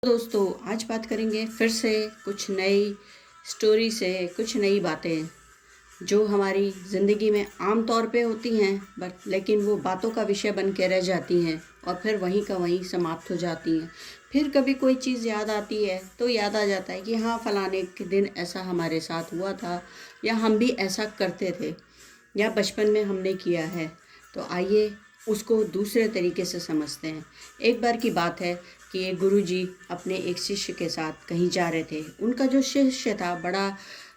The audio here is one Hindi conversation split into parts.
दोस्तों आज बात करेंगे फिर से कुछ नई स्टोरी से कुछ नई बातें जो हमारी ज़िंदगी में आम तौर पे होती हैं बट लेकिन वो बातों का विषय बन के रह जाती हैं और फिर वहीं का वहीं समाप्त हो जाती हैं। फिर कभी कोई चीज़ याद आती है तो याद आ जाता है कि हाँ फलाने के दिन ऐसा हमारे साथ हुआ था या हम भी ऐसा करते थे या बचपन में हमने किया है। तो आइए उसको दूसरे तरीके से समझते हैं। एक बार की बात है कि एक गुरुजी अपने एक शिष्य के साथ कहीं जा रहे थे। उनका जो शिष्य था बड़ा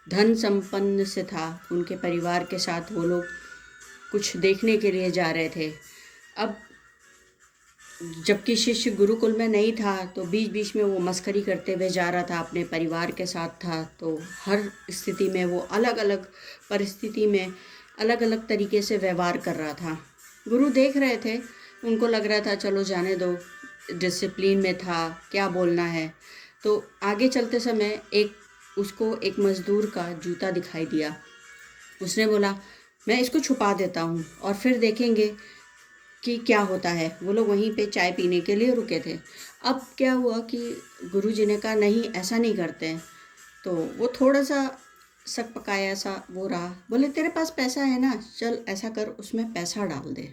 धन संपन्न से था। उनके परिवार के साथ वो लोग कुछ देखने के लिए जा रहे थे। अब जबकि शिष्य गुरुकुल में नहीं था तो बीच बीच में वो मस्करी करते हुए जा रहा था, अपने परिवार के साथ था। तो हर स्थिति में वो अलग अलग परिस्थिति में अलग अलग तरीके से व्यवहार कर रहा था। गुरु देख रहे थे, उनको लग रहा था चलो जाने दो, डिसिप्लिन में था, क्या बोलना है। तो आगे चलते समय उसको एक मज़दूर का जूता दिखाई दिया। उसने बोला मैं इसको छुपा देता हूँ और फिर देखेंगे कि क्या होता है। वो लोग वहीं पे चाय पीने के लिए रुके थे। अब क्या हुआ कि गुरुजी ने कहा नहीं ऐसा नहीं करते हैं। तो वो थोड़ा सा शक पकाया सा वो रहा। बोले तेरे पास पैसा है ना, चल ऐसा कर उसमें पैसा डाल दे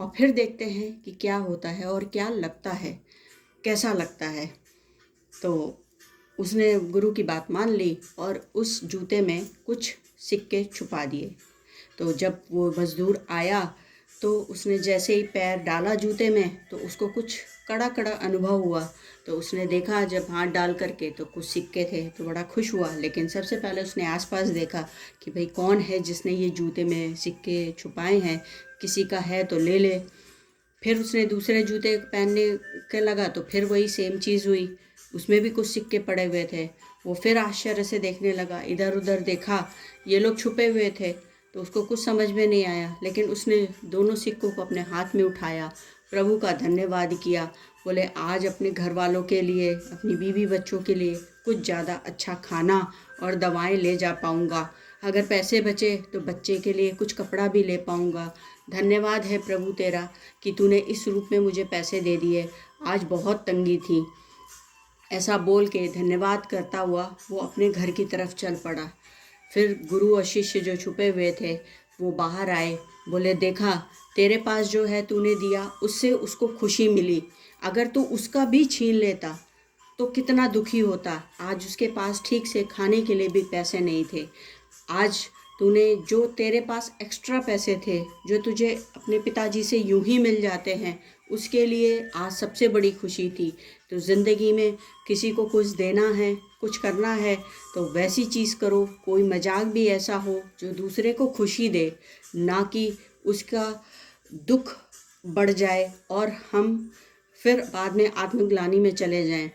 और फिर देखते हैं कि क्या होता है और क्या लगता है, कैसा लगता है। तो उसने गुरु की बात मान ली और उस जूते में कुछ सिक्के छुपा दिए। तो जब वो मज़दूर आया तो उसने जैसे ही पैर डाला जूते में तो उसको कुछ कड़ा कड़ा अनुभव हुआ। तो उसने देखा जब हाथ डाल करके तो कुछ सिक्के थे तो बड़ा खुश हुआ। लेकिन सबसे पहले उसने आसपास देखा कि भाई कौन है जिसने ये जूते में सिक्के छुपाए हैं, किसी का है तो ले ले। फिर उसने दूसरे जूते पहनने के लगा तो फिर वही सेम चीज़ हुई, उसमें भी कुछ सिक्के पड़े हुए थे। वो फिर आश्चर्य से देखने लगा, इधर उधर देखा, ये लोग छुपे हुए थे। तो उसको कुछ समझ में नहीं आया, लेकिन उसने दोनों सिक्कों को अपने हाथ में उठाया, प्रभु का धन्यवाद किया। बोले आज अपने घर वालों के लिए, अपनी बीवी बच्चों के लिए कुछ ज़्यादा अच्छा खाना और दवाएं ले जा पाऊँगा। अगर पैसे बचे तो बच्चे के लिए कुछ कपड़ा भी ले पाऊँगा। धन्यवाद है प्रभु तेरा कि तूने इस रूप में मुझे पैसे दे दिए, आज बहुत तंगी थी। ऐसा बोल के धन्यवाद करता हुआ वो अपने घर की तरफ चल पड़ा। फिर गुरु और शिष्य जो छुपे हुए थे वो बाहर आए। बोले देखा तेरे पास जो है तूने दिया, उससे उसको खुशी मिली। अगर तू उसका भी छीन लेता तो कितना दुखी होता। आज उसके पास ठीक से खाने के लिए भी पैसे नहीं थे। आज तूने जो तेरे पास एक्स्ट्रा पैसे थे जो तुझे अपने पिताजी से यूं ही मिल जाते हैं, उसके लिए आज सबसे बड़ी खुशी थी। तो ज़िंदगी में किसी को कुछ देना है, कुछ करना है तो वैसी चीज़ करो। कोई मजाक भी ऐसा हो जो दूसरे को खुशी दे, ना कि उसका दुख बढ़ जाए और हम फिर बाद में आत्मग्लानि में चले जाएं।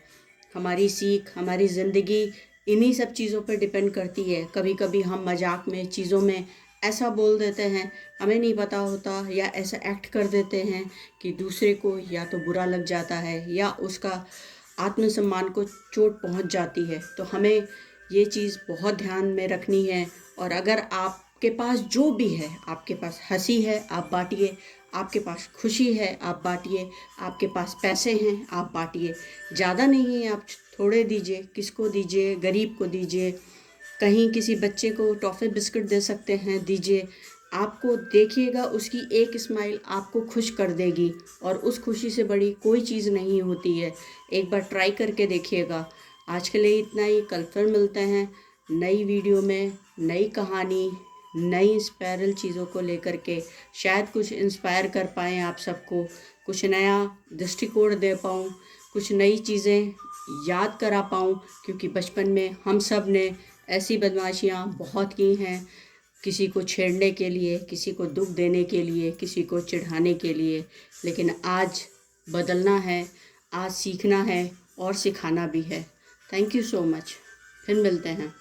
हमारी सीख, हमारी ज़िंदगी इन्हीं सब चीज़ों पर डिपेंड करती है। कभी कभी हम मजाक में चीज़ों में ऐसा बोल देते हैं, हमें नहीं पता होता, या ऐसा एक्ट कर देते हैं कि दूसरे को या तो बुरा लग जाता है या उसका आत्मसम्मान को चोट पहुंच जाती है। तो हमें ये चीज़ बहुत ध्यान में रखनी है। और अगर आपके पास जो भी है, आपके पास हंसी है आप बांटिए, आपके पास खुशी है आप बांटिए, आपके पास पैसे हैं आप बांटिए। ज़्यादा नहीं है आप थोड़े दीजिए, किसको दीजिए, गरीब को दीजिए, कहीं किसी बच्चे को टॉफ़ी बिस्किट दे सकते हैं दीजिए। आपको देखिएगा उसकी एक स्माइल आपको खुश कर देगी और उस खुशी से बड़ी कोई चीज़ नहीं होती है। एक बार ट्राई करके देखिएगा। आज के लिए इतना ही, कल फिर मिलते हैं नई वीडियो में, नई कहानी, नई इंस्पायरल चीज़ों को लेकर के। शायद कुछ इंस्पायर कर पाएँ आप सबको, कुछ नया दृष्टिकोण दे पाऊँ, कुछ नई चीज़ें याद करा पाऊँ। क्योंकि बचपन में हम सब ने ऐसी बदमाशियाँ बहुत की हैं, किसी को छेड़ने के लिए, किसी को दुख देने के लिए, किसी को चिढ़ाने के लिए। लेकिन आज बदलना है, आज सीखना है और सिखाना भी है। Thank you so much. फिर मिलते हैं।